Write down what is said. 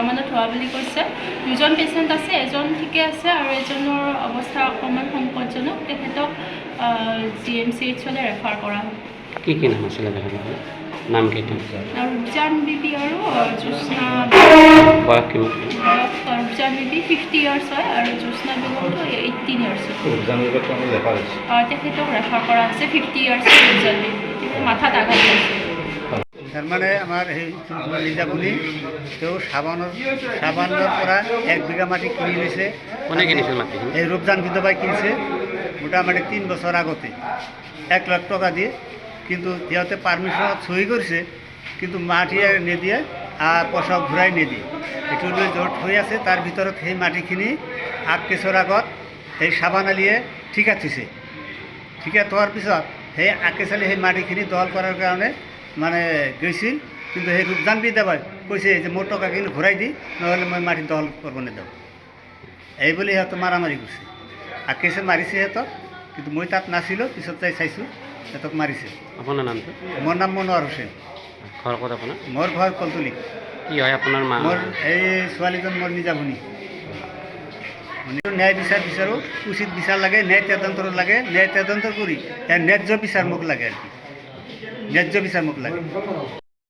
মানত হোৱা বুলি কৈছে। দুজন পেচেণ্ট আছে, এজন ঠিকে আছে আৰু এজনৰ অৱস্থা অকণমান সংকটজনক। তেখেতক GMCHলৈ ৰেফাৰ কৰা হ'ল। কি নাম আছিলে নাম কেইটা? ৰূপজান বিবি আৰু জ্যোৎস্না। বয়স কিমান? ৰূপজান বিবি 50 ইয়াৰ্ছ হয় আৰু জ্যোৎস্না বেগমটো 18 ইয়াৰ্ছ হয়। তেখেতক ৰেফাৰ কৰা হৈছে। 50 ইয়াৰ্ছ ৰূপজান বিবি, মাথাত আঘাত পাইছে। তাৰমানে আমাৰ সেই লিজাপুলি তেওঁ সাবানৰ পৰা 1 বিঘা মাটি কিনি লৈছে। কোনে কিনিছিল মাটি? এই ৰূপজান বিধবাই কিনিছে মোটামুটি 3 বছৰ আগতে 1 লাখ টকা দিয়ে। কিন্তু সিহঁতে পাৰ্মিশ্যনত চহী কৰিছে, কিন্তু মাটি নিদিয়ে, পইচা ঘূৰাই নিদিয়ে। এইটো লৈ য'ত হৈ আছে তাৰ ভিতৰত সেই মাটিখিনি কেছৰ আগত সেই সাবান আলিয়ে ঠিকা থৈছে। ঠিকা থোৱাৰ পিছত সেই কেছালি সেই মাটিখিনি দখল কৰাৰ কাৰণে মানে গৈছিল, কিন্তু সেই ৰূপজান বিধবাই কৈছে যে মোৰ টকাখিনি ঘূৰাই দি, নহ'লে মই মাটি দখল কৰিব নিদিওঁ। এই বুলি সিহঁতে মাৰামাৰি কৰিছে। কেছে মাৰিছে সিহঁতক, কিন্তু মই তাত নাছিলোঁ, পিছত যাই চাইছোঁ সিহঁতক মাৰিছে। আপোনাৰ নামটো? মোৰ নাম মনোৱাৰ হুছেইন। ঘৰ ক'ত আপোনাৰ? মোৰ ঘৰ কলতলি। কি হয় আপোনাৰ মা? মোৰ এই ছোৱালীজন মোৰ নিজা ভনী। ন্যায় বিচাৰোঁ, উচিত বিচাৰ লাগে, ন্যায় তদন্ত লাগে, ন্যায় তদন্ত কৰি ন্যায্য বিচাৰ মোক লাগে আৰু কি, ন্যায্য বিচাৰ মোক লাগে।